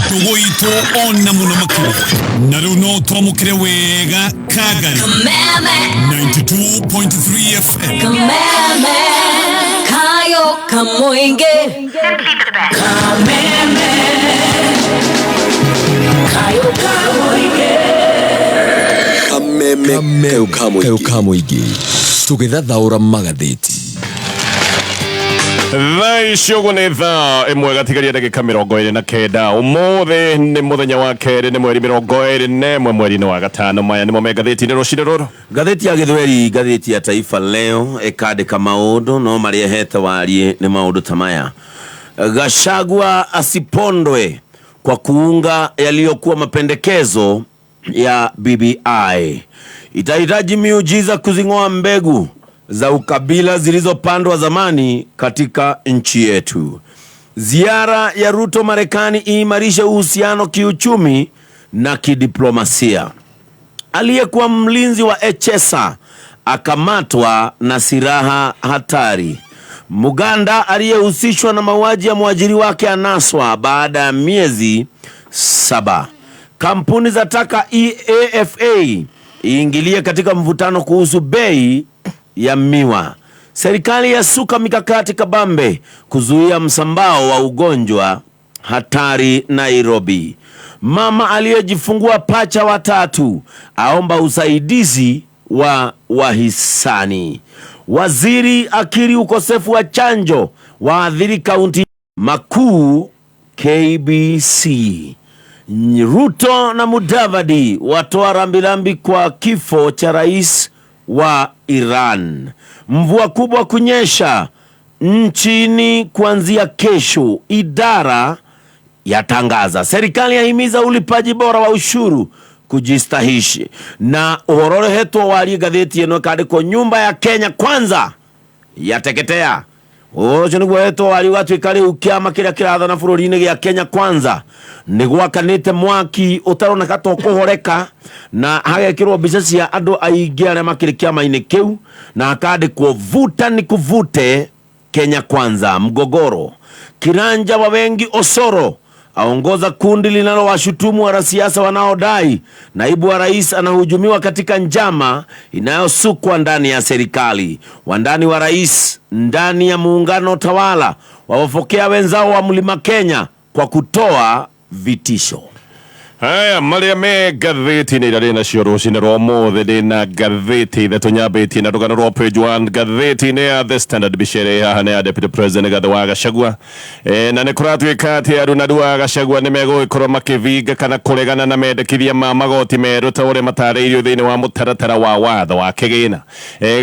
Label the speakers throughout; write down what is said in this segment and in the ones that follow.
Speaker 1: Tugoito onna muno makuru. Naruno tomukire wega kagari. 92.3 FM.
Speaker 2: Kameme. Kayo kamoinge. Kameme. Kayo kamoinge.
Speaker 3: Kayo kamoinge. Tugithathaura magatheti.
Speaker 4: Thaicioguo nĩ thaa ĩmwe gatigaria ndagĩka 29 ũmũthĩ nĩ mũthenya wa kerĩ nĩ mweri 21 mweri-inĩ wa gatano maya nĩmo me ngathĩti-inĩ rũcinĩ rũrũ.
Speaker 5: Gatheti ya Gĩthweri, gatheti ya Taifa Leo ĩkandĩka maũndũ no marĩa hete warie nĩ maũndũ ta maya. Gachagua asipondwe kwa kuunga yaliyokuwa mapendekezo ya BBI. Itahitaji miujiza kuzing'oa mbegu za ukabila zilizopandwa zamani katika nchi yetu. Ziara ya Ruto Marekani iimarishe uhusiano kiuchumi na kidiplomasia. Aliyekuwa mlinzi wa Echesa akamatwa na silaha hatari. Muganda aliyehusishwa na mauaji ya mwajiri wake anaswa baada ya miezi 7. Kampuni za taka EAFA iingilie katika mvutano kuhusu bei ya miwa. Serikali yasuka mikakati kabambe kuzuia msambao wa ugonjwa hatari Nairobi. Mama aliyejifungua pacha watatu aomba usaidizi wa wahisani. Waziri akiri ukosefu wa chanjo waathiri kaunti makuu KBC. Ruto na Mudavadi watoa rambirambi kwa kifo cha rais wa Iran. Mvua kubwa kunyesha nchini kuanzia kesho, idara yatangaza. Serikali yahimiza ulipaji bora wa ushuru kujistahishi. Na uhorore hetu wali gatheti eno kandiko nyumba ya Kenya kwanza yateketea. Ocho niguo hetu wali watu ikari ukiama kira kiratha na bururi-ini ya Kenya kwanza nigwakanite mwaki utaroneka to kuhoreka na hagekirwo mbica cia andu aingi aria makiri kiama-ini kiu na akandikwo vuta ni kuvute Kenya kwanza mgogoro. Kiranja wa wengi Osoro aongoza kundi linalowashutumu wanasiasa wanaodai naibu wa rais anahujumiwa katika njama inayosukwa ndani ya serikali. Wandani wa rais ndani ya muungano tawala wawafokea wenzao wa Mlima Kenya kwa kutoa vitisho.
Speaker 4: Haya maria me gatheti-inĩ iria rĩna cio rũcinĩ rwa ũmũthĩ ndĩna gatheti ithatũ nyambĩtie na rũgano rwa page 1. Gatheti-inĩ ya The Standard bicere haha nĩ ya Deputy President Rigathi wa Gachagua na nĩ kũratuĩka atĩ arunani wa Gachagua nĩ megũgĩkorwo makĩvinga kana kũregana na mendekithia ma magoti merũ ta ũrĩa matarĩirio thĩinĩ wa mũtaratara wa watho wa kĩgĩna.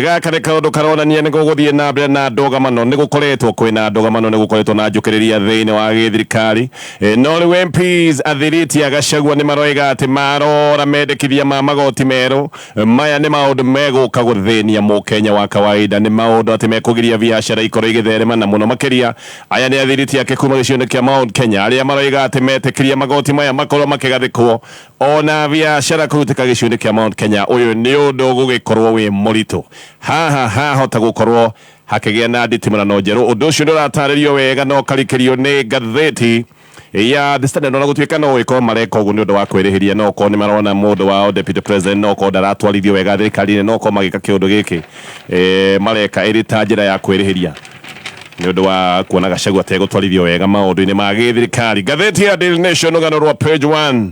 Speaker 4: Gaka nĩ kaũndũ karonania nĩ gũgũthiĩ na mbere na ndũgamano. Nĩ gũkoretwo kwĩna ndũgamano, nĩ gũkoretwo na njũkĩrĩria thĩinĩ wa gĩthirikari no rĩu MPs athirĩti a Gachagua ni maroiga ati marora mendekithia ma magoti mero maya ni maundu meguka guthenia mukenya wa kawaida, ni maundu ati mekugiria biashara ikoro igitherema na muno makiria. Aya ni athiriti yake kuma gicione kia Mount Kenya aria maroiga ati metekiria magoti maya makorwo makigathikwo ona biashara kurutika gicione kia Mount Kenya. Uyu ni undu gugikorwo wi murito haha hota gukorwo hakigia na nditimana njeru. Undu ucio nduratarĩrio wega no karikirio ni gatheti ya The Standard no gutuika no iko mareka ugu ni undu wa kwirihiria no ko ni marona mundu wao Deputy President no ko ndaratwarithio wega thirikari no ko magika kiundu giki mareka iri ta njira ya kwirihiria ni undu wa kuona Gachagua tegutwarithio wega maundu-ini ma githirikari. Gatheti ya Daily Nation rũgano rwa page 1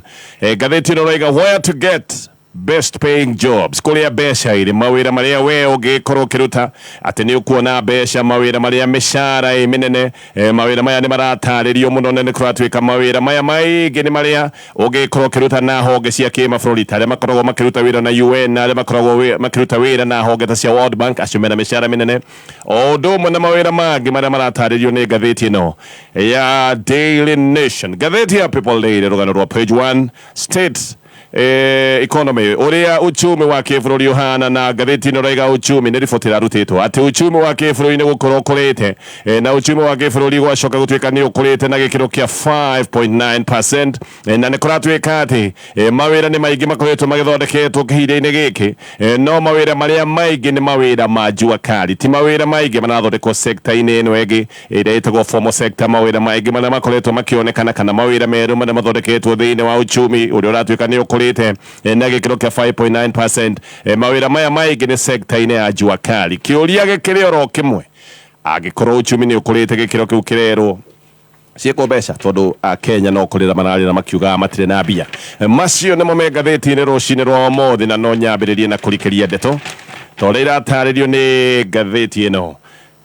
Speaker 4: gatheti no roiga where to get best paying jobs kuria besha iri mawira maria we ungikorwo kiruta ati ni ukuona besha mawira maria mishara minene mawira maya ni marataririo muno ne kuratuika mawira maya maingi ni maria ungikorwo kiruta na honge cia kimabũrũri taria makoragwo makiruta wira na UN na aria makoragwo makiruta wira na honge ta cia World Bank acio mena mishara minene o ndumo na mawira mangi maria marataririo ni gatheti ino ya Daily Nation. Gatheti ya People Daily rũgano rwa page 1 states economy uria uchumi wa kibũrũri uhana na ngathĩti ĩno raiga uchumi nĩ riboti ĩrarutĩtwo atĩ uchumi wa kibũrũri nĩ gũkorwo ũkũrĩte na uchumi wa kibũrũri gwacoka gũtuĩka nĩ ũkũrĩte na gĩkĩro kĩa 5.9% na nĩ kũratuĩka atĩ mawĩra nĩ maingĩ makoretwo magĩthondeketwo kĩhinda-inĩ gĩkĩ no mawĩra marĩa maingĩ nĩ mawĩra ma jua kali ti mawĩra maingĩ marathondekwo sector-inĩ ĩno ĩngĩ ĩrĩa ĩtagwo formal sector mawĩra maingĩ marĩa makoretwo makĩonekana kana mawĩra merũ marĩa mathondeketwo thĩinĩ wa uchumi ũrĩa ũratuĩka nĩ ũkũrĩte na gĩkĩro kĩa 5.9% mawĩra maya maingĩ nĩ sector-inĩ ya jua kali kĩũria gĩkĩrĩ oro kĩmwe angĩkorwo uchumi nĩ ũkũrĩte gĩkĩro kĩu kĩrerwo ciĩko mbeca tondũ Kenya no kũrĩra mararĩra makiuga matirĩ na mbia macio nĩmo me ngathĩti-inĩ rũcinĩ rwa ũmũthĩ na no nyambĩrĩrie na kũrikĩria ndeto tondũ iratarĩrio nĩ ngathĩti ĩno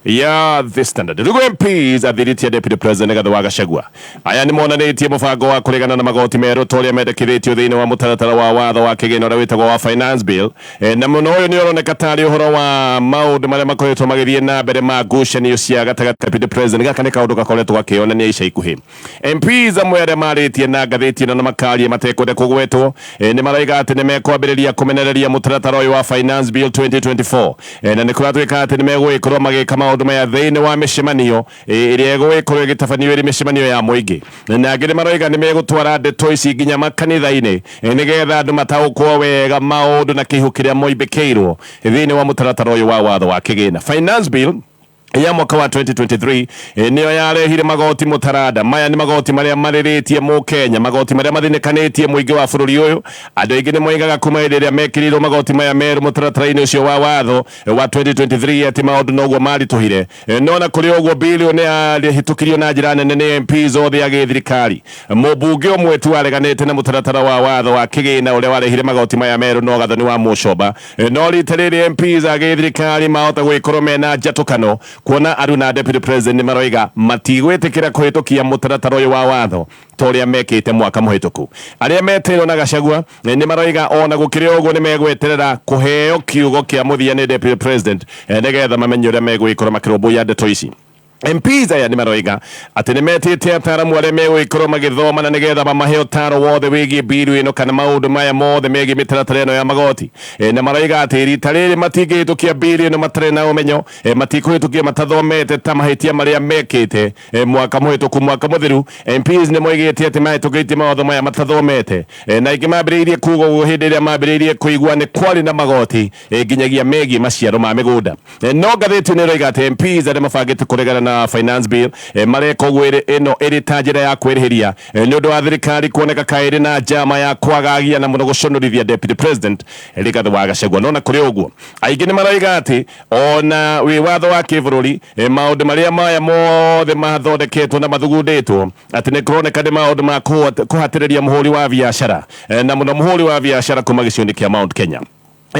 Speaker 4: ya The Standard. Rĩu MPs athirĩtie Deputy President Rigathi wa Gachagua aya nĩ monanĩtie mũbango wa kũregana na magoti merũ torĩa mendekithĩtio thĩinĩ wa mũtaratara wa watho wa kĩgĩna ũrĩa wĩtagwo wa finance bill na mũno ũyũ nĩ ũroneka tarĩ ũhoro wa maũndũ marĩa makoretwo magĩthiĩ na mbere ma ngucanio cia gatagatĩ Deputy President gaka nĩ kaũndũ gakoretwo gakĩonania ica ikuhĩ MPs amwe arĩa marĩtie na ngathĩti ĩno na makaria matekwenda kũgwetwo nĩ maraiga atĩ nĩ mekwambĩrĩria kũmenereria mũtaratara ũyũ wa finance bill 2024 na nĩ kũratuĩka atĩ nĩ megũgĩkorwo magĩka maũndũ maya thĩinĩ wa mĩcemanio ĩrĩa ĩgũgĩkorwo ĩgĩtabanio ĩrĩ mĩcemanio ya mũingĩ na angĩ nĩ maroiga nĩ megũtwara ndeto ici nginya makanitha-inĩ nĩgetha andũ mataũkwo wega maũndũ na kĩhu kĩrĩa moimbĩkĩirwo thĩinĩ wa mũtaratara ũyũ wa watho wa kĩgĩna finance bill ya mwaka wa 2023 nĩyo yarehire magoti mũtaranda maya nĩ magoti marĩa marĩrĩtie mũkenya magoti marĩa mathĩnĩkanĩtie mũingĩ wa bũrũri ũyũ andũ aingĩ nĩ moigaga kuma hĩndĩ ĩrĩa mekĩrirwo magoti maya merũ mũtaratara-inĩ ũcio wa watho wa 2023 atĩ maũndũ noguo maritũhire no na kũrĩ ũguo birioni yarĩhĩtũkirio na njĩra nene nĩ MPs othe a gĩthirikari mũmbunge ũmwe tu areganĩte na mũtaratara wa watho wa kĩgĩna ũrĩa warehire magoti maya merũ no gathoni wa Mũcomba no rita rĩrĩ MPs a gĩthirikari mahota gwĩkorwo mena njatũkano kuona aruna Deputy President maroiga matigwĩtĩkĩra kũhĩtũkia mũtaratara ũyũ wa watho torĩa mekĩte mwaka mũhĩtũku arĩa meteirwo na Gachagua nĩ maroiga ona gũkĩrĩ ũguo nĩ megweterera kũheo kiugo kĩa mũthia nĩ Deputy President nĩgetha mamenye ũrĩa megwĩkorwo makĩrũmbũiya ndeto ici MPs aya nĩ maroiga atĩ nĩ metĩte ataaramu arĩa megũgĩkorwo magĩthoma na nĩgetha mamahe ũtaaro wothe wĩgiĩ bill ĩno kana maũndũ maya mothe megiĩ mĩtaratara ĩno ya magoti na maroiga atĩ rita rĩrĩ matingĩhĩtũkia bill ĩno matarĩ na ũmenyo matikũhĩtũkia matathomete ta mahĩtia marĩa mekĩte mwaka mũhĩtũku mwaka mũthiru MPs nĩ moigĩte atĩ mahĩtũkĩtie mawatho maya matathomete na ingĩ mambĩrĩirie kuuga ũguo hĩndĩ ĩrĩa mambĩrĩirie kũigua nĩ kwarĩ na magoti nginyagia megiĩ maciaro ma mĩgũnda no ngathĩti nĩ ĩroiga atĩ MPs arĩa mabangĩte kũregana na finance bill mareka ũguo ĩno ĩrĩ ta njĩra ya kwĩrĩhĩria nĩ ũndũ wa thirikari kuoneka kaĩrĩ na njama ya kwagagia na mũno gũconorithia Deputy President Rigathi wa Gachagua no na kũrĩ ũguo aingĩ nĩ maroiga atĩ ona wĩ watho wa kĩbũrũri maũndũ marĩa maya mothe mathondeketwo na mathugundĩtwo atĩ nĩ kũroneka nĩ maũndũ ma kũhatĩrĩria mũhũri wa biacara na mũno mũhũri wa biacara kuma gĩcigo-inĩ kĩa Mount Kenya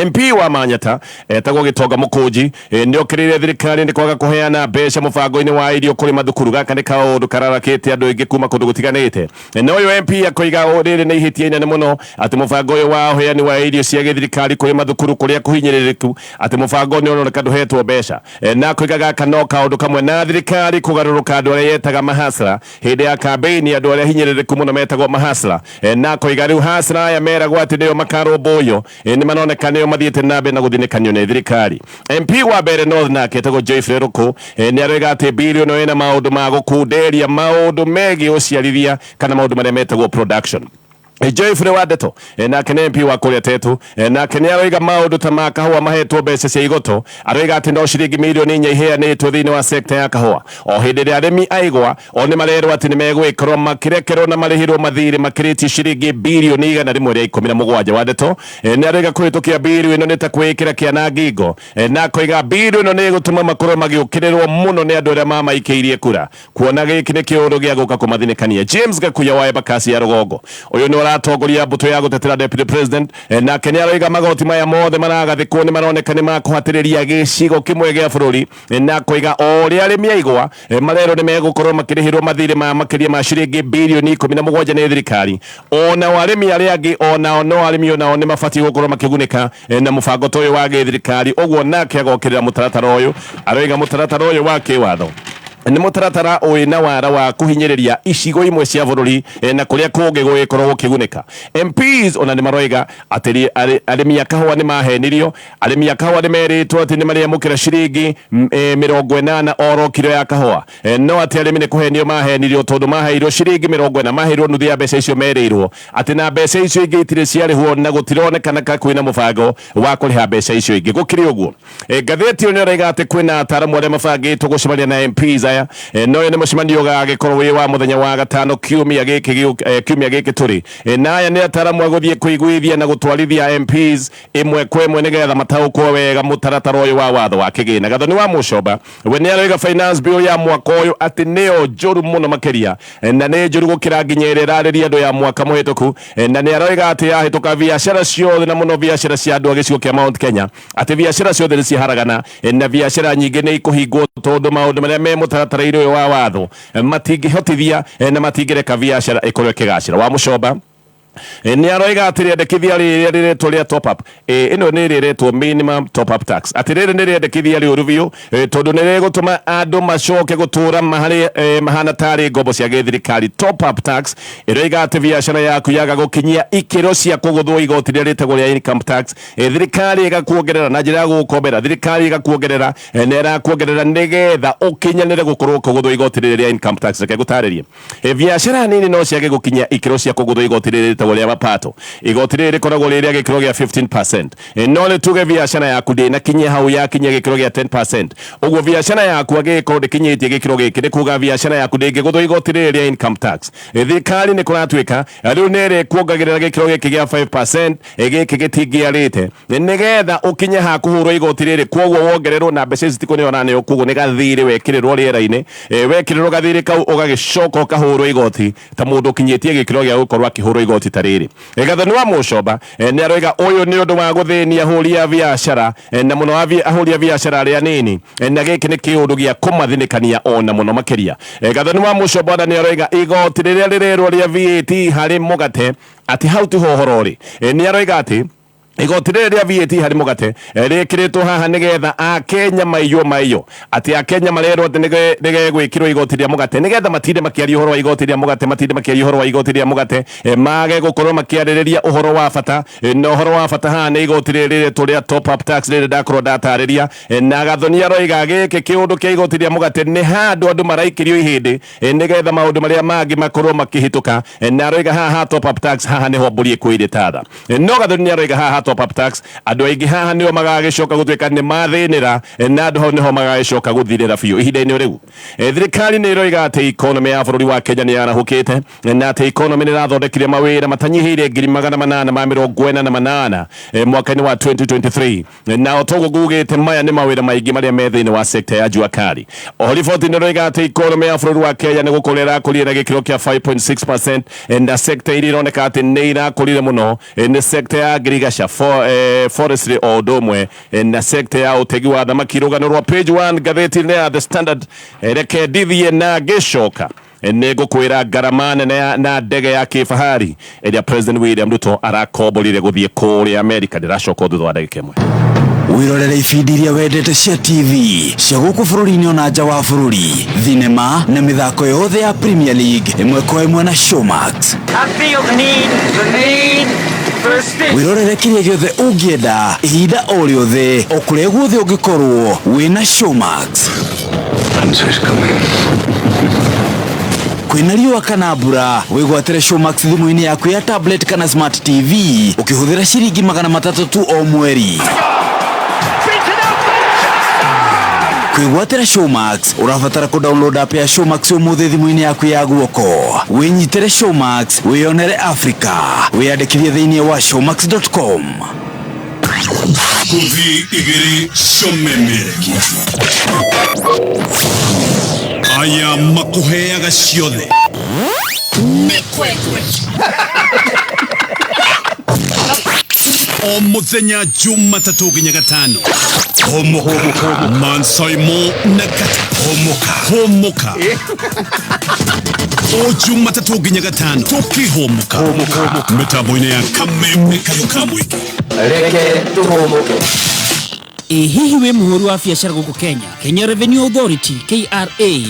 Speaker 4: MP wa Manyata etagwo Gĩtonga Mũkũnji nĩ okĩrĩire thirikari nĩ kwaga kũheana mbeca mũbango-inĩ wa irio kũrĩ mathukuru gaka nĩ kaũndũ kararakĩte andũ aingĩ kuma kũndũ gũtiganĩte no ũyũ MP akoiga rĩrĩ nĩ ihĩtia inene mũno atĩ mũbango ũyũ wa ũheani wa irio cia gĩthirikari kũrĩ mathukuru kũrĩa kũhinyĩrĩrĩku atĩ mũbango nĩ ũroneka ndũhetwo mbeca na akoiga gaka no kaũndũ kamwe na thirikari kũgarũrũka andũ arĩa yetaga mahasla hĩndĩ ya kambĩini andũ arĩa hinyĩrĩrĩku mũno metagwo mahasla na akoiga rĩu hasla aya meragwo atĩ nĩo makarũmbũiyo nĩ maroneka nĩo mathiĩte na mbere na gũthĩnĩkanio nĩ thirikari MP wa mbere North nake etagwo Joyfrey Ruku nĩ aroiga atĩ bill ĩno ĩna maũndũ ma gũkunderia maũndũ megiĩ ũciarithia kana maũndũ marĩa metagwo production Joyfrey wa Ndeto nake nĩ MP wa kũrĩa Tetu nake nĩ aroiga maũndũ ta ma kahũa mahetwo mbeca cia igoto aroiga atĩ no ciringi mirioni 4 iheanĩtwo thĩinĩ wa sector ya kahũa o hĩndĩ ĩrĩa arĩmi aigwa o nĩ marerwo atĩ nĩ megwĩkorwo makĩrekerwo na marĩhĩrwo mathirĩ makĩrĩtie ciringi birioni 117 wa Ndeto nĩ aroiga kũhĩtũkia bill ĩno nĩ ta kwĩkĩra kĩana ngingo na akoiga bill ĩno nĩ ĩgũtũma makorwo magĩũkĩrĩrwo mũno nĩ andũ arĩa mamaikĩirie kura kuona gĩkĩ nĩ kĩũndũ gĩa gũka kũmathĩnĩkania James Gakuya wa Embakasi ya Rũgongo ũyũ nĩ atongoria mbũtũ ya gũtetera Deputy President nake nĩ aroiga magoti maya mothe maragathĩkwo nĩ maroneka nĩ makũhatĩrĩria gĩcigo kĩmwe gĩa bũrũri na koiga o ũrĩa arĩmi aigwa marerwo nĩ megũkorwo makĩrĩhĩrwo mathirĩ ma makĩria ma ciringi birioni 17 nĩ thirikari ona arĩmi arĩa angĩ ona no arĩmi onao nĩ mabatiĩ gũkorwo makĩgunĩka na mũbango ũyũ wa gĩthirikari ũguo nake agokĩrĩra mũtaratara ũyũ aroiga mũtaratara ũyũ wa kĩwatho ni mutaratara na wara wa kuhinyiriria icigo imwe cia bururi na kuria kungi gugikorwo gukiguneka. MPs ona ni maroiga atiri arimi akahwa ni mahenirio, arimi akahwa ni meritwo ati ni mariamukira ciringi 80 oro kilo ya kahwa. No ati arimi ni kuhenio mahenirio tondu maheirwo ciringi 40 maheirwo nuthu ya mbeca icio merirwo ati na mbeca icio ingi itire ciarihwo na gutironekana ka kwina mubango wa kuriha mbeca icio ingi. Gukiri uguo ngatheti yo ni raiga ati kwina ataramu aria mabangitwo gucemania na MPs aya no ni mucemanio gagikorwo wi wa muthenya wa gatano kiumia giki turi na aya ni ataramu aguthie kuiguithia na gutwarithia MPs imwe kwa imwe nigetha mataukwo wega mutaratara uyu wa watho wa kigina. Gathoni wa Mucomba we ni aroiga finance bill ya mwaka uyu ati nio njuru muno makiria na ni njuru gukira nginyerera ariria andu ya mwaka muhituku na ni aroiga ati yahituka biashara ciothe na muno biashara cia andu agicigo kia Mount Kenya ati biashara ciothe ni ciharagana na biashara nyingi ni ikuhingwo tondu maundu maria me mutaratara uyu wa watho matingihotithia na matingireka biashara ikorwe kigacira. Wa Mucomba ni aroiga atiri endekithia riretwo ria top up ino ni riretwo minimum top up tax atiri ni riendekithia ri uruvio tondu ni rigutuma andu macoke gutura mahana tari ngombo cia githirikari. Top up tax iroiga ati biashara yaku yaga gukinyia ikiro cia kuguthwo igoti ria ritagwo ria income tax thirikari igakuongerera na njira ya gukombera thirikari igakuongerera nera kuongerera nigetha ukinyanire gukorwo kuguthwo igoti ria income tax reke gutaririe biashara nini no ciage gukinyia ikiro cia kuguthwo igoti ria ria mapato igoti riri rikoragwo riria gikiro gia 15% no ni tuge biashara yaku ndina kinyia hau ya kinyia gikiro gia 10% uguo biashara yaku agikorwo ndikinyitie gikiro giki ni kuga biashara yaku ndingiguthwo igoti ria income tax thirikari ni kuratwika riu niri kuongagirira gikiro giki gia 5% giki gitingiarite nigetha ukinye ha kuhurwo igoti riri kwoguo wongererwo na mbeca citikunirona ni ukuguo ni gathiri wekirirwo riera-ini wekirirwo gathiri kau ugagicoka ukahurwo igoti ta mundu kinyitie gikiro gia gukorwo akihurwo igoti tariri. Gathoni wa Mucomba ni aroiga uyu ni undu wa guthinia ahuri a biashara na muno ahuri a biashara aria nini na giki ni kiundu gia kumathinikania ona muno makiria. Gathoni wa Mucomba ni aroiga igoti riria rirerwo ria VAT hari mugate ati hau ti hohorori ni aroiga ati igoti ria VAT hari mugate rikiritwo haha nigetha akenya maiyo ati akenya marerwo ati nige gwikirwo igoti ria mugate nigetha matinde makiaria uhoro wa igoti ria mugate matinde makiaria uhoro wa igoti ria mugate mage gukorwo makiaririria uhoro wa bata no uhoro wa bata haha ni igoti riri turia top up tax riri ndakorwo ndatariria na Gathoni aroiga giki kiundu kia igoti ria mugate ni handu andu maraikirio ihindi nigetha maundu maria mangi makorwo makihituka na aroiga haha top up tax haha niho mburi ikwire tatha no Gathoni aroiga haha top up tax andu aingi haha nio magagicoka gutwika ni mathinira na andu ho niho magagicoka guthirira biu ihinda-ini riu thirikari ni iroiga ati economy ya bururi wa Kenya ni yarahukite na ati economy ni rathondekire mawira matanyihiire 848 mwaka-ini wa 2023 na otogo gugite maya ni mawira maingi maria me thiini wa sector ya jua kali. O riboti ni iroiga ati economy ya bururi wa Kenya ni gukorera kurira gikiro kia 5.6% na sector iri ironeka ati ni irakurire muno ni sector ya agriculture forestry o domwe na sector ya utegi wa thamaki. Rugano rwa page 1 gatheti ya The Standard reke dithie na gicoka nego kwira garama nene na ndege ya kifahari eria President William Ruto arakomborire guthie kuria America ndiracoka thutha wa ndagika imwe.
Speaker 6: Wirorere ibindi iria wendete cia TV cia guku bururi-ini ona nja wa bururi, thinema na mithako yothe ya Premier League imwe kwa imwe na Showmax. Wirorere kiria giothe ungienda ihinda o riothe o kuria guothe ungikorwo wina Showmax. Kwina riũa kana mbura wigwatire Showmax thimu-ini yaku ya tablet kana smart TV ukihuthira ciringi 300 tu o mweri. Kwigwatira Showmax urabatara ku-download app ya Showmax umuthi thimu-ini yaku ya guoko. Winyitire Showmax wiyonere Africa wiyandikithie thiini wa showmax.com.
Speaker 1: Kuvi igiri shomeme aya makuheaga ciothe mekwekwe o muthenya Jumatatu nginya Gatano homoka Mansaimo na homoka o Jumatatu nginya Gatano tukihomoka mitambo-ini ya Kameme Kayo Kamwiki reke tuhomoke.
Speaker 7: hihi we muhuru wa biacara guku Kenya Revenue Authority KRA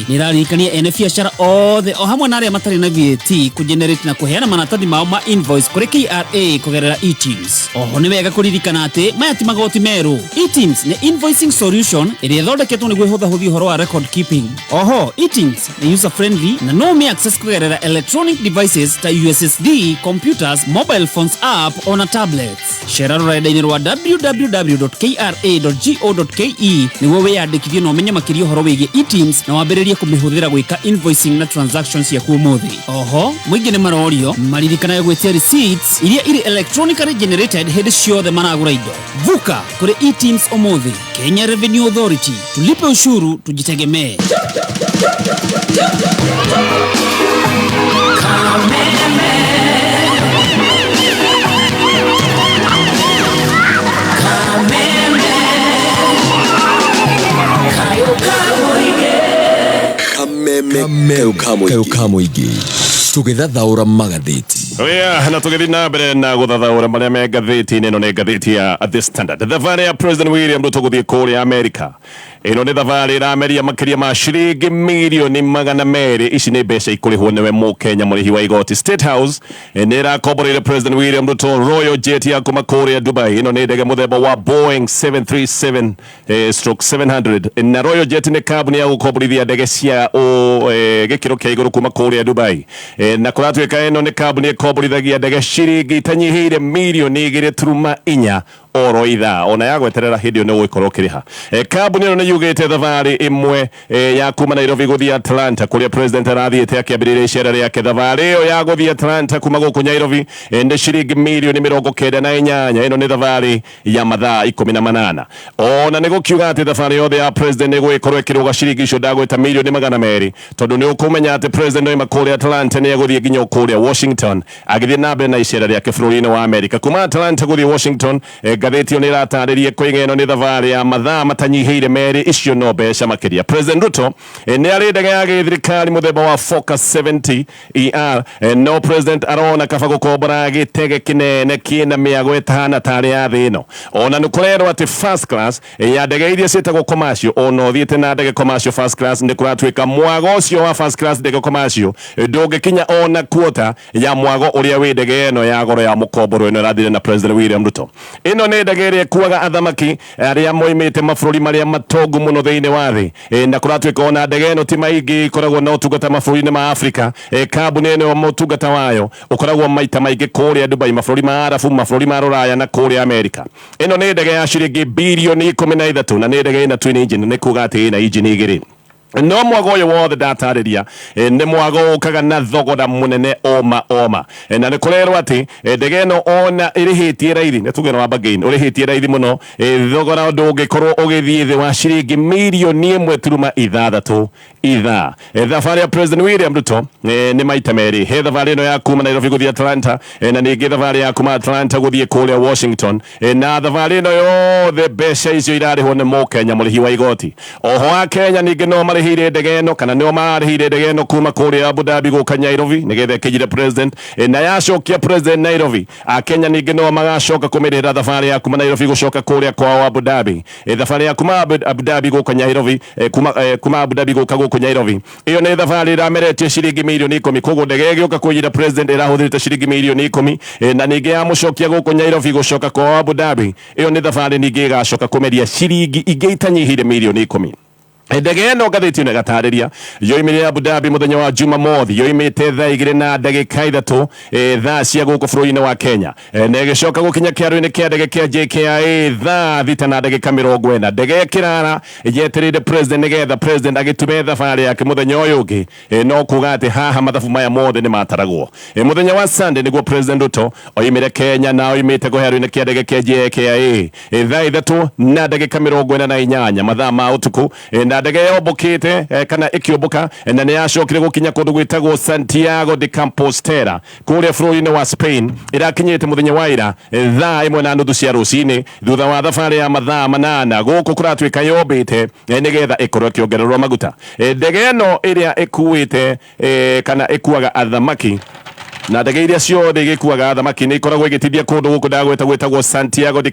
Speaker 7: niraririkania ene biacara othe o hamwe na aria matari na VAT kugenerate na kuheana maratathi mao ma invoice kuri KRA kugerera eTeams. Oho ni wega kuririkana ati maya ti magoti meru. eTeams ni invoicing solution iria thondeketwo niguo huthahuthia uhoro wa record keeping. Oho eTeams ni user friendly na no me access kugerera electronic devices ta USSD, computers, mobile phones app ona tablets. Share rurenda-ini rwa www.kra.go.ke niguo wiyandikithie na umenye makiria uhoro wigie eTeams na wambiririe kumihuthira gwika invoicing na transactions ya umuthi. Oho muingi ni marorio maririkanaga gwetia receipts iria iri electronically generated hindi ciothe maragura indo. Vuka kuri eTeams umuthi. Kenya Revenue Authority, tulipe ushuru tujitegemee.
Speaker 3: Kayo kamuigi tugithathaura magatheti.
Speaker 4: Na tugithi na mbere na guthathaura maria me ngatheti-ini. Ino ni ngatheti ya The Standard. Thabarĩ ya President William Ruto guthii kuria Amerika. Ino ni thabarĩ irameria makiria ma ciringi milioni 200. Ici ni mbeca ikurihwo niwe Mukenya murihi wa igoti. State House ni irakomborire President William Ruto royal jet ya kuma kuria Dubai. Ino ni ndege muthemba wa Boeing 737/700 na royal jet ni kambuni ya gukomborithia ndege cia gikiro kia iguru kuma kuria Dubai. Na kuratuika ino ni kambuni ikombũrithagia ndege ciringi itanyihiire milioni 2.4 oro ithaa ona ya gweterera hindi no gwikorwo kiriha. Kambuni ino ni yugite thabarĩ imwe ya kuma Nairobi guthii Atlanta kuria president arathiite akiambiriria icera riake. Thabarĩ iyo ya guthii Atlanta kuma guku Nairobi ndi ciringi milioni 98. Ino ni thabarĩ ya mathaa 18. Ona ni gukiuga ati thabarĩ yothe ya president ni gwikorwo ikiruga ciringi icio ndagweta milioni 200 tondu ni ukumenya ati president oima kuria Atlanta ni aguthii nginya kuria Washington agithii na mbere na icera riake bũrũri-inĩ wa Amerika. Kuma Atlanta guthii Washington ngatheti yo ni iratarĩria kuiga ino ni thabarĩ ya mathaa matanyihiire meri. Icio no mbeca makiria. President Ruto ni ari ndege ya gĩthirikari muthemba wa Focus 70 ER. No president arona kaba gukombora gĩtege kinene kina mĩago ĩtahana tarĩ ya thĩ ĩno. Ona nĩ kũrerwo ati first class ya ndege iria ciĩtagwo commercial ona ũthiĩte na ndege commercial first class nĩ kũratuĩka mwago ũcio wa first class ndege commercial ndũngĩkinya ona quota ya mwago ũrĩa wĩ ndege ĩno ya goro ya mũkomboro ĩno ĩrathire na President William Ruto. Ĩno nĩ ndege ĩrĩa ĩkuaga athamaki arĩa moimĩte mabũrũri marĩa matongu mũno thĩinĩ wa thĩ. Na kũratuĩka ona ndege ĩno ti maingĩ ikoragwo na ũtungata mabũrũri-inĩ ma Afrika. Kambuni ĩno mũtungata wayo ũkoragwo maita maingĩ kũrĩa Dubai, mabũrũri ma Arabu, mabũrũri ma Rũraya na kũrĩa Amerika. Ĩno nĩ ndege ya ciringi bilioni 13 na nĩ ndege ĩna twin engine. Nĩ kuuga atĩ ĩna engine igĩrĩ. No mwago uyu wothe ndatariria ni mwago ukaga na thogora munene oma na ni kurerwo ati ndege no ona irihitie raithi ni tuge no abagain urihitie raithi muno thogora ndungikorwo ugithie thi wa ciringi milioni 1.6 ithaa. Thabarĩ ya President William Ruto ni maita meri. He thabarĩ ino ya kuma Nairobi guthii Atlanta na ningi thabarĩ ya kuma Atlanta guthii kuria Washington. Na thabarĩ ino yothe mbeca icio irarihwo ni Mukenya murihi wa igoti. Oho a Kenya ningi no marihire ndege ino kana nio marihire ndege ino kuma kuria Abu Dhabi guka Nairobi nigetha kijire president na yacokia president Nairobi. A Kenya ningi no magacoka kumirira thabarĩ ya kuma Nairobi gucoka kuria kwa Abu Dhabi. Thabarĩ ya kuma Abu Dhabi guka Nairobi kuma Abu Dhabi guka guku Nairobi. Iyo ni thabarĩ irameretie ciringi milioni 10. Koguo ndege ĩgĩũka kũnyita president ĩrahũthĩrĩte ciringi milioni 10 na ningĩ ya mũcokia guku Nairobi gucoka kwa Abu Dhabi. Iyo ni thabarĩ ningĩ ĩgacoka kumeria ciringi ingĩ itanyihire milioni 10. Ndege ĩno ngathĩti ĩno ĩgatarĩria yoimire Abu Dhabi muthenya wa Jumamothi, yoimĩte thaa 2:03 thaa cia gũkũ bũrũri-inĩ wa Kenya, na ĩgĩcoka gũkinya kĩharo-inĩ kĩa ndege kĩa JKIA thaa 6:40. Ndege ĩkĩrara yetereire president nigetha president agĩtume thabarĩ yake muthenya ũyũ ũngĩ. No kuga atĩ haha mathabu maya mothe nĩ mataragwo. Muthenya wa Sunday nĩguo President Ruto oimire Kenya na oimĩte kĩharo-inĩ kĩa ndege kĩa JKIA thaa 3:48 mathaa ma ũtukũ. Na ndege yombũkĩte kana ĩkĩũmbũka na nĩ yacokire gũkinya kũndũ gwĩtagwo Santiago de Compostela kũrĩa bũrũri-inĩ wa Spain. Ĩrakinyĩte mũthenya wa ira thaa 1:30 cia rũcinĩ thutha wa thabarĩ ya mathaa 8 gũkũ kũratuĩka yombĩte nĩgetha ĩkorwo ĩkĩongererwo maguta. Ndege ĩno ĩrĩa ĩkuĩte kana ĩkuaga athamaki na ndege iria ciothe igikuaga thamaki nĩ ikoragwo igĩtithia kũndũ gũkũ gwĩtagwo Santiago de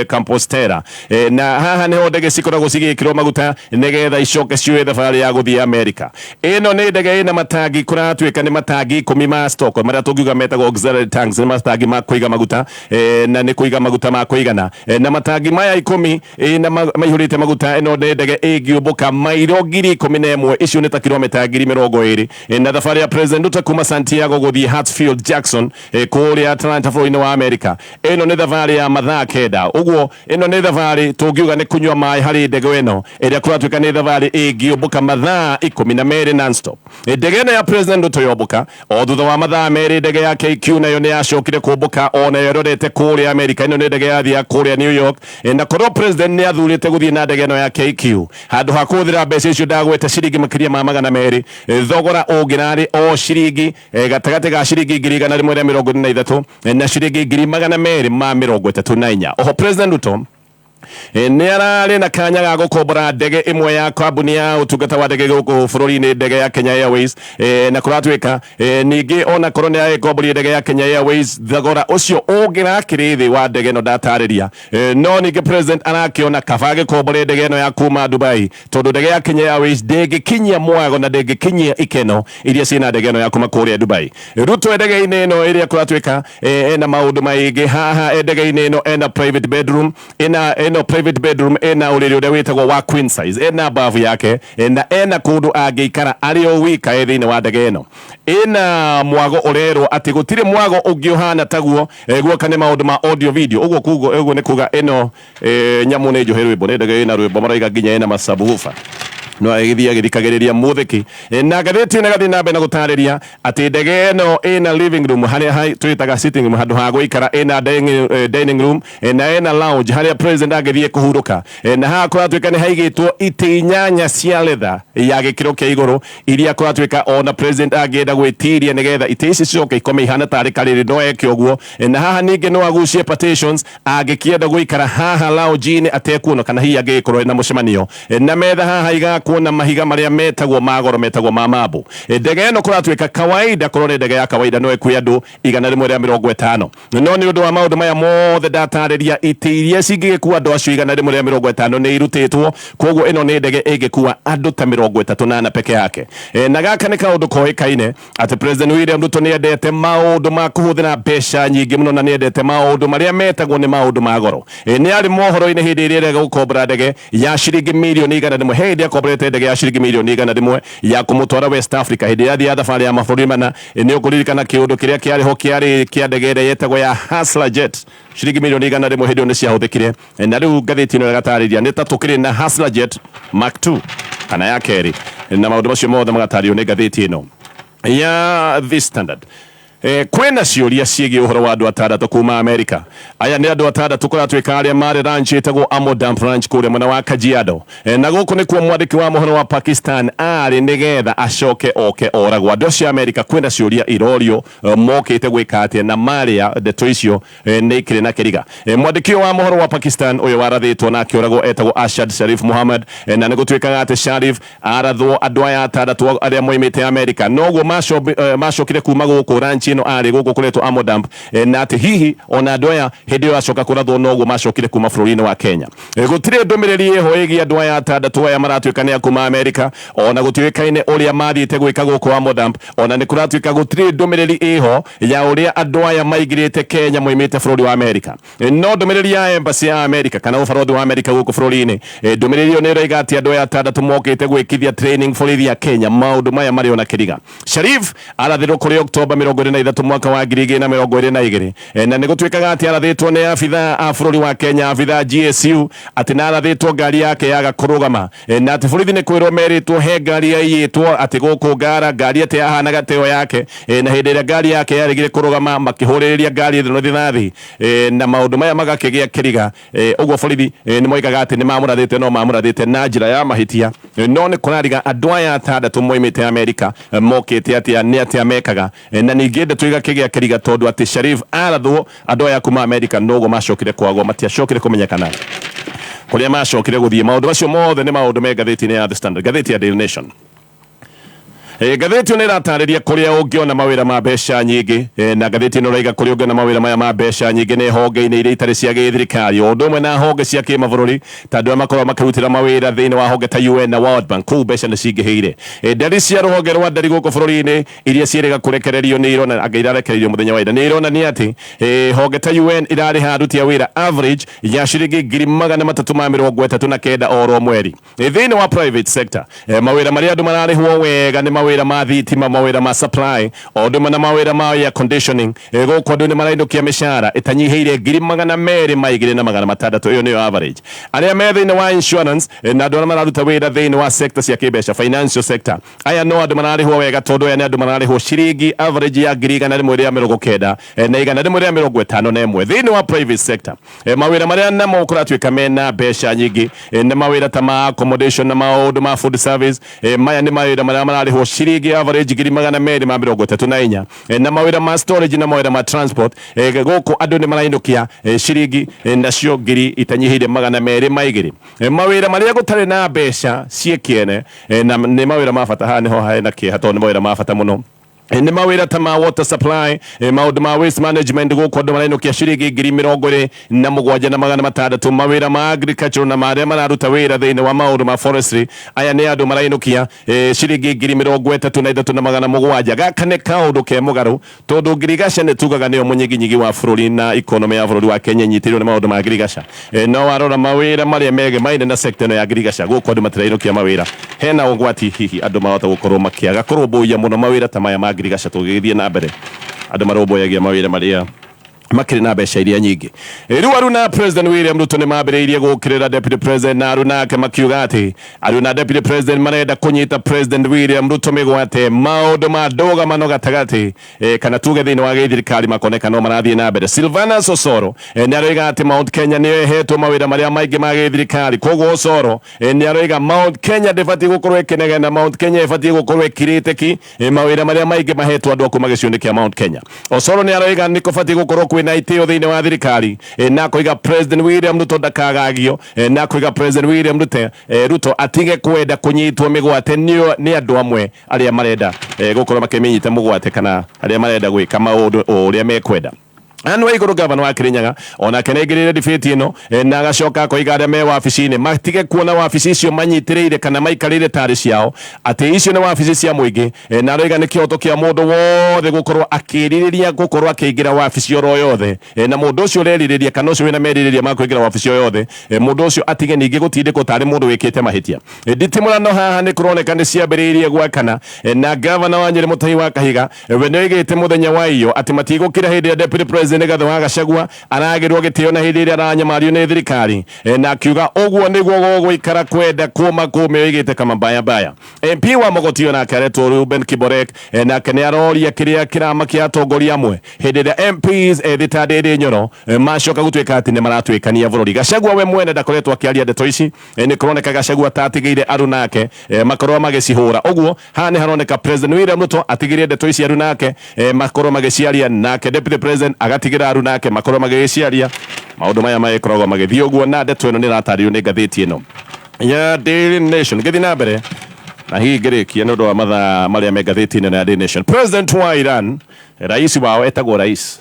Speaker 4: Compostela, na haha nĩho ndege cikoragwo cigĩkĩrwo maguta nĩgetha icoke cioe thabarĩ ya gũthiĩ Amerika. Ĩno nĩ ndege ĩna matangi kũratuĩka nĩ matangi 10 ma stock marĩa tũngiuga metagwo auxiliary tanks, nĩ matangi ma kũiga maguta na nĩ kũiga maguta ma kũigana, na matangi maya 10 na maihũrĩte maguta. Ĩno nĩ ndege ĩngĩũmbũka mairo 11,000, icio nĩ ta kilomita 20,000, na thabarĩ ya President Ruto kuma Santiago gũthiĩ Hartsfield Jackson kũrĩa Atlanta bũrũri-inĩ wa Amerika. Ĩno nĩ thabarĩ ya mathaa 9, ũguo ĩno nĩ thabarĩ tũngiuga nĩ kũnyua maĩ harĩ ndege ĩno ĩrĩa kũratuĩka nĩ thabarĩ ĩngĩũmbũka mathaa 12 non-stop. Ndege ĩno ya President Ruto yombũka o thutha wa mathaa merĩ ndege ya KQ nayo nĩ yacokire kũmbũka o nayo ĩrorete kũrĩa Amerika. Ĩno nĩ ndege yathia kũrĩa New York, na korwo President nĩ athurĩte gũthiĩ na ndege ĩno ya KQ handũ ha kũhũthĩra mbeca icio ndagweta ciringi makĩria ma 200, thogora ũngĩrarĩ o ciringi gatagatĩ ga ciringi 143 na ciringi 234. Oho President Ruto nĩ ararĩ na kanya ga gũkombora ndege ĩmwe ya kambuni ya ũtungata wa ndege gũkũ bũrũri-inĩ, ndege ya Kenya Airways, na kũratuĩka ningĩ ona korwo nĩ aragĩkomboria ndege ya Kenya Airways, thogora ũcio ũngĩrakĩrĩ thĩ wa ndege ĩno ndatarĩria, no ningĩ President arakĩona kaba agĩkombore ndege ĩno ya kuma Dubai, tondũ ndege ya Kenya Airways ndĩngĩkinyia mwago na ndĩngĩkinyia ikeno iria ciĩna ndege ĩno ya kuma kũrĩa Dubai. Ruto ndege-inĩ ĩno ĩrĩa kũratuĩka ena maũndũ maingĩ haha ndege-inĩ ĩno, ena private bedroom, ena private bedroom, ena ũrĩrĩ ũrĩa wĩtagwo wa queen size, ena bavu yake, na ena kũndũ angĩikara arĩ o wika thĩinĩ wa ndege ĩno. Ena mwago ũrerwo atĩ gũtirĩ mwago ũngĩ ũhana taguo guoka nĩ maũndũ ma audio video. Ũguo nĩ kuga ĩno nyamũ nĩ njohe rwĩmbo, nĩ ndege ĩna rwĩmbo maraiga nginya ĩna masabufa no agithia githikagiriria muthiki. Na ngathĩti ĩno ĩgathiĩ na mbere na gũtarĩria atĩ ndege ĩno ĩna living room harĩa twĩtaga sitting room, handũ ha gũikara, ĩna dining room, na ĩna lounge harĩa President angĩthiĩ kũhurũka, na haha kũratuĩka nĩ haigĩtwo itĩ 8 cia leather ya gĩkĩro kĩa igũrũ iria kũratuĩka ona President angĩenda gwĩtiria nĩgetha itĩ ici cicoke ikome ihana tarĩ karĩrĩ, no eke ũguo. Na haha ningĩ no agucie partitions angĩkĩenda gũikara haha lounge-inĩ atekuona kana hihi angĩkorwo na mũcemanio, na metha haha kuona mahiga marĩa metagwo magoro, metagwo ma mabu. Ndege ĩno kũratuĩka kawaida, korwo nĩ ndege ya kawaida no ĩkuue andũ 150, no nĩ ũndũ wa maũndũ maya mothe ndatarĩria, itĩ iria cingĩgĩkua andũ acio 150 nĩ irutĩtwo, koguo ĩno nĩ ndege ĩngĩkua andũ ta 38 peke yake. Na gaka nĩ kaũndũ koĩkaine atĩ President William Ruto nĩ endete maũndũ ma kũhũthĩra mbeca nyingĩ mũno, na nĩ endete maũndũ marĩa metagwo nĩ maũndũ ma goro. Nĩ arĩ mohoro-inĩ hĩndĩ ĩrĩa ĩrega gũkombora ndege ya ciringi mirioni 100, hĩndĩ akomborete ndege ya ciringi mirioni 100 ya kũmũtwara West Africa hĩndĩ ya thia thabarĩ ya mabũrũri mana. Nĩ ũkũririkana kĩũndũ kĩrĩa kĩarĩho kĩarĩ kĩa ndege ĩrĩa yetagwo ya Hustler Jet, ciringi mirioni 100 hĩndĩ ĩyo nĩ ciahũthĩkire. Na rĩu ngathĩti ĩno ĩgatarĩria nĩ ta tũkĩrĩ na Hustler Jet Mark 2 kana ya kerĩ, na maũndũ macio mothe magatario nĩ ngathĩti ĩno ya The Standard. Kwena ciũria ciĩgiĩ ũhoro wa andũ 6 kuma Amerika. Aya nĩ andũ 6 kũratuĩka arĩa marĩ ranch ĩtagwo Amo Dump Ranch kũrĩa mwena wa Kajiado, na gũkũ nĩkuo mwandĩki wa mohoro wa Pakistan arĩ nĩgetha acoke oke oragwo. Andũ acio Amerika kwena ciũria irorio mokĩte gwĩka atĩa, na marĩa ndeto icio nĩ ikĩrĩ na kĩriga. Mwandĩki wa mohoro wa Pakistan ũyũ warathĩtwo na akĩoragwo etagwo Ashad Sharif Muhammad, na nĩ gũtuĩkaga atĩ Sharif arathwo andũ aya 6 arĩa moimĩte Amerika, noguo macokire kuma gũkũ ranch ĩno arĩ gũkũ kũretwo Amo Dump, na atĩ hihi ona andũ aya hĩndĩ ĩyo acoka kũrathwo noguo macokire kuma bũrũri-inĩ wa Kenya. Gũtirĩ ndũmĩrĩri ĩho ĩgiĩ andũ aya 6 aya maratuĩka nĩ a kuma Amerika, ona gũtuĩkaine ũrĩa mathiĩte gwĩka gũkũ Amo Dump, ona nĩ kũratuĩka gũtirĩ ndũmĩrĩri ĩho ya ũrĩa andũ aya maigirĩte Kenya moimĩte bũrũri wa Amerika. No ndũmĩrĩri ya embassy ya Amerika kana ũbarũthi wa Amerika gũkũ bũrũri-inĩ, ndũmĩrĩri ĩyo nĩ ĩroiga atĩ andũ aya 6 mokĩte gwĩkithia training bũrũri ya Kenya. Maũndũ maya marĩ ona kĩriga. Sharif arathirwo kũrĩ Oktoba 23 mwaka wa 2022, na nĩ gũtuĩkaga atĩ arathĩtwo nĩ abitha a bũrũri wa Kenya, abitha GSU, atĩ nĩ arathĩtwo ngari yake yaga kũrũgama, na atĩ bũrũri nĩ kwĩrwo merĩtwo he ngari yaiyĩtwo atĩ gũkũ ngara ngari atĩ yahanaga teo yake, na hĩndĩ ĩrĩa ngari yake yarĩgire kũrũgama makĩhũrĩrĩria ngari ĩno thĩ, na maũndũ maya magakĩgĩa kĩriga. Ũguo bũrũri nĩ moigaga atĩ nĩ mamũrathĩte, no mamũrathĩte na njĩra ya mahĩtia, no nĩ kũrariga andũ aya 6 moimĩte Amerika mokĩte atĩa nĩ atĩa mekaga, na ningĩ ndeto igakĩgĩa kĩriga tondũ atĩ Sharif arathwo andũ aya kuma Amerika noguo macokire kwagwo, matiacokire kũmenyekana kũrĩa macokire gũthiĩ. Maũndũ macio mothe nĩ maũndũ me ngathĩti-inĩ ya The Standard, ngathĩti ya Daily Nation. Gatheti ĩno ĩratarĩria kũrĩa ũngĩona mawĩra ma mbeca nyingĩ na gatheti ĩno ĩrauga kũrĩa ũngĩona mawĩra maya ma mbeca nyingĩ nĩ honge-inĩ iria itarĩ cia gĩthirikari o ũndũ ũmwe na honge cia kĩmabũrũri tondũ makorwo makĩrutĩra mawĩra thĩinĩ wa honge ta UN na World Bank kũu mbeca nĩ cingĩhĩire. Ndari cia rũhonge rwa ndari gũkũ bũrũri-inĩ iria ciĩrĩga kũrekererio nĩ irona anga irarekererio mũthenya wa ira nĩ ironania atĩ honge ta UN irarĩha aruti a wĩra average ya ciringi 339 o ro mweri. Thĩinĩ wa private sector mawĩra marĩa andũ mararĩhwo wega nĩ mawĩra ma thitima, mawĩra ma supply o ũndũ ũmwe na mawĩra ma air conditioning gũkũ andũ nĩ marainũkia mĩcara ĩtanyihĩire 2,206. Ĩyo nĩyo average. Arĩa me thĩinĩ wa insurance na andũ arĩa mararuta wĩra thĩinĩ wa sector cia kĩmbeca financial sector aya no andũ mararĩhwo wega tondũ aya nĩ andũ mararĩhwo ciringi average ya 190 na 151 thĩinĩ wa private sector. Mawĩra marĩa namo kũratuĩka mena mbeca nyingĩ nĩ mawĩra ta ma accommodation na maũndũ ma food service. Maya nĩ mawĩra marĩa mararĩhwo ciringi average 234 na mawĩra ma storage na mawĩra ma transport gũkũ andũ nĩ marainũkia ciringi nacio 2,202. Mawĩra marĩa gũtarĩ na mbeca ciĩkĩene na nĩ mawĩra ma bata haha nĩho hena kĩeha tondũ nĩ mawĩra ma bata mũno. Nĩ mawĩra ta ma water supply maũndũ ma waste management gũkũ andũ marainũkia ciringi 27,600. Mawĩra ma agriculture na marĩa mararuta wĩra thĩinĩ wa maũndũ ma forestry aya nĩ andũ marainũkia ciringi 33,700. Gaka nĩ kaũndũ ke mũgarũ tondũ ngirigaca nĩ tugaga nĩyo mũnyiginyigi wa bũrũri na economy ya bũrũri wa Kenya nyitĩrĩirwo nĩ maũndũ ma ngirigaca. No warora mawĩra marĩa megemaine na sector ĩno ya ngirigaca gũkũ andũ matirainũkia mawĩra hena ũgwati hihi andũ mahota gũkorwo makĩaga kũrũmbũiya mũno mawĩra ta maya ma ngirigaca tũgĩthiĩ na mbere andũ marũmbũyagia mawĩra marĩa makĩrĩ na mbeca iria nyingĩ. Rĩu aruna President William Ruto nĩ mambĩrĩirie gũkĩrĩra Deputy President na aruna ake makiuga atĩ aruna Deputy President marenda kũnyita President William Ruto mĩgwate maũndũ ma ndũgamano gatagatĩ kana tuge thĩinĩ wa gĩthirikari makoneka no marathiĩ na mbere. Silvana Osoro nĩ aroiga atĩ Mount Kenya nĩyo ĩhetwo mawĩra marĩa maingĩ ma gĩthirikari koguo Osoro nĩ aroiga Mount Kenya ndĩbatiĩ gũkorwo ĩkĩnegena, Mount Kenya ĩbatiĩ gũkorwo ĩkirĩte ki mawĩra marĩa maingĩ mahetwo andũ a kuma gĩcigo kĩa Mount Kenya. Osoro nĩ aroiga nĩ kũbatiĩ gũkorwo na itĩo thĩinĩ wa thirikari na kũiga President William Ruto ndakagagio na kũiga President William Ruto atige kwenda kũnyitwo mĩgwate nĩ andũ amwe arĩa marenda gũkorwo makĩmĩnyita mũgwate kana arĩa marenda gwĩka maũndũ ũrĩa mekwenda. Anne Waigũrũ gavana wa Kirinyaga onake nĩaingĩrĩire debate ĩno na agacoka akoiga arĩa me wabici-inĩ matige kuona wabici icio manyitĩrĩire kana maikarĩire tarĩ ciao atĩ icio nĩ wabici cia mũingĩ na aroiga nĩ kĩhoto kĩa mũndũ wothe gũkorwo akĩrirĩria gũkorwo akĩingĩra wabici oro yothe na mũndũ ũcio ũrerirĩria kana ũcio wĩna merirĩria ma kũingĩra wabici o yothe mũndũ ũcio atige ningĩ gũtindĩkwo tarĩ mũndũ wĩkĩte mahĩtia. Nditimũrano haha nĩ kũroneka nĩ ciambĩrĩirie gwakana na gavana wa Nyĩrĩ Mũtahi wa Kahiga we nĩoigĩte mũthenya wa iyo atĩ matigũkĩra hĩndĩ ya Deputy President Rigathi wa Gachagua aragĩrwo gĩtĩo na hĩndĩ ĩrĩa aranyamario nĩ thirikari na akiuga ũguo nĩguo gũgũikara kwenda kuuma oigĩte kama mbaya. MP wa Mogotio nake aretwo Reuben Kiborek nake nĩ aroria kĩrĩa kĩramakia atongoria amwe hĩndĩ ĩrĩa MPs thitadĩrĩ Nyoro macoka gũtuĩka atĩ nĩ maratuĩkania bũrũri. Gachagua we mwene ndakoretwo akĩaria ndeto ici nĩ kũroneka Gachagua tatigĩire aruna ake makorwo magĩcihũra. Ũguo haha nĩ haroneka President William Ruto atigĩire ndeto ici aruna ake makorwo magĩciaria nake Deputy President agatigĩra aruna ake makorwo magĩciaria maũndũ maya magĩkoragwo magĩthiĩ ũguo na ndeto ĩno nĩ ĩratarĩrio nĩ ngathĩti ĩno ya Daily Nation. Gĩthiĩ na mbere na hihi ngĩrĩkia nĩ ũndũ wa mathaa marĩa me ngathĩti-inĩ ya Daily Nation. President wa Iran rais wao etagwo rais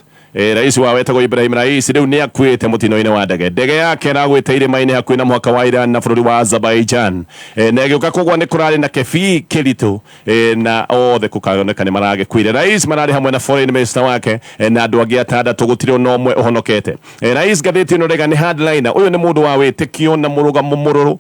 Speaker 4: wao etagwo Ibrahim Rais rĩu nĩ akuĩte mũtino-inĩ wa ndege yake ĩragwĩte irĩma-inĩ hakuhĩ na mũhaka wa Iran na bũrũri wa Azerbaijan na ĩgĩũka kũgwa nĩ kũrarĩ na kĩbii kĩritũ na othe kũkaoneka nĩ maragĩkuire. Rais mararĩ hamwe na foreign minister wake na andũ angĩ atandatũ gũtirĩ ona ũmwe ũhonokete. Rais ngathĩti ĩno rega nĩ hardliner ũyũ nĩ mũndũ wa wĩtĩkio na mũrũgamo mũrũrũ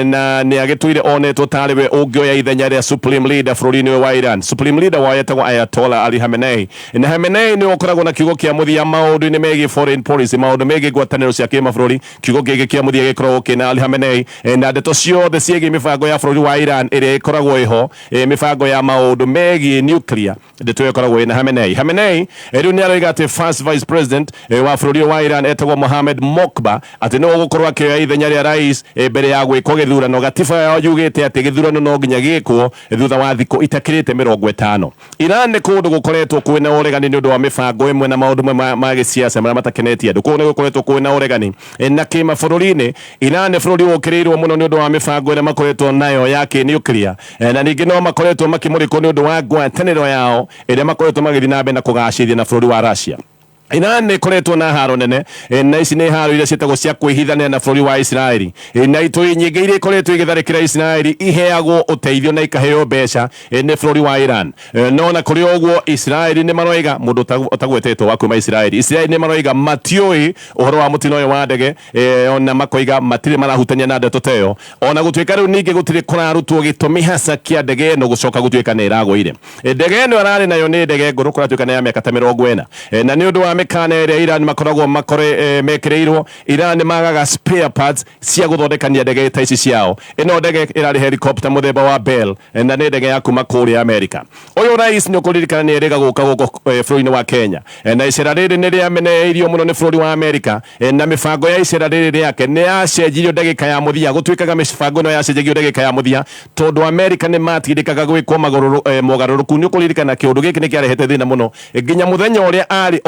Speaker 4: na nĩ agĩtũire onetwo tarĩ we ũngĩoya ithenya rĩa supreme leader bũrũri-inĩ wa Iran. Supreme leader wao etagwo Ayatollah Ali Khamenei na Khamenei nĩ ũkoragwo na kiugo kĩa mũthia maũndũ-inĩ megiĩ foreign policy maũndũ megiĩ ngwatanĩro cia kĩmabũrũri. Kiugo gĩkĩ kĩa mũthia gĩkoragwo kĩna Ali Khamenei na ndeto ciothe ciĩgiĩ mĩbango ya bũrũri wa Iran ĩrĩa ĩkoragwo ĩho mĩbango ya maũndũ megiĩ nuclear ndeto ĩkoragwo ĩna Khamenei rĩu nĩ aroiga atĩ first vice president wa bũrũri wa Iran etagwo Mohammed Mokba atĩ nĩ ũgũkorwo akĩoya ithenya rĩa rais mbere ya gwĩkwo gĩthurano. Gatiba yao yugĩte atĩ gĩthurano no nginya gĩkwo thutha wa thikũ itakĩrĩte 50. Iran nĩ kũndũ gũkoretwo kwĩna ũregani nĩ ũndũ wa mĩbango ĩmwe imwe na maundu ma gisiasa maria matakenetie andu kuo ni gukoretwo kwina uregani na kima bururi-ini. Iran ni bururi ukirirwo muno ni undu wa mibango ira makoretwo nayo ya nuclear na ningi no makoretwo makimurikwo ni undu wa ngwataniro yao iria makoretwo magithi na mbere na kugacithia na bururi wa Russia. Iran ni koretwo na haro nene na ici ni haro iria cietagwo cia kwihithania na bururi wa Israeli na itoi nyingi iria ikoretwo igitharikira Israeli iheagwo uteithio na ikaheo mbeca ni bururi wa Iran. No na kuri ogwo Israeli ni maroiga mundu utagwetetwo wa kuma Israeli ni maroiga matioi uhoro wa mutino uyu wa ndege ona makoiga matire marahutania na ndeto teyo ona gutwika riu ningi gutire kurarutwo gitumi hasa kia ndege no gucoka gutwika ni iragwire ndege no arari nayo ni ndege nguru kuratwika na ya miaka 40 na ni undu wa mekane ria Iran makoragwo mekireirwo Iran magaga spare parts cia guthondekania ndege ta ici ciao. Ino ndege irari helicopter muthemba wa Bell na ni ndege ya kuma kuria America. Uyu rais ni kuririkana ni erega guka guko bururi-ini wa Kenya na icera riri ni ria meneirio muno ni bururi wa America na mibango ya icera riri riake ni yacenjirio ndagika ya muthia gutwikaga mibango no yacenjagio ndagika ya muthia tondu America ni matindikaga gwikwo mogaruruku. Ni kuririkana kiundu giki ni kiarehete thina muno nginya muthenya uria ari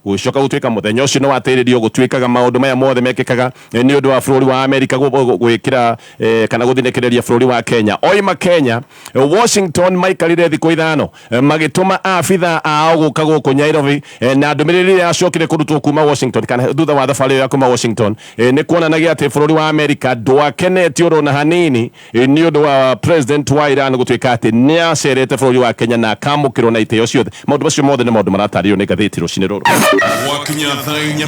Speaker 4: gucoka gutwika muthenya ucio no watiririo gutwikaga maundu maya mothe mekikaga ni undu wa bururi wa America gwikira kana guthinekereria bururi wa Kenya. Oima Kenya Washington maikarire thiku ithano magituma afitha ao guka guku Nairobi na ndumiriri yacokire kurutwo kuma Washington kana thutha wa thabari ya kuma Washington ni kuonanagia ati bururi wa America ndwakenetio uro na hanini ni undu wa president wa Iran gutwika ati ni acerete bururi wa Kenya na akamukirwo na iteo ciothe. Maundu macio mothe ni maundu maratario ni gatheti rucini ruru.
Speaker 1: Wakinya thainya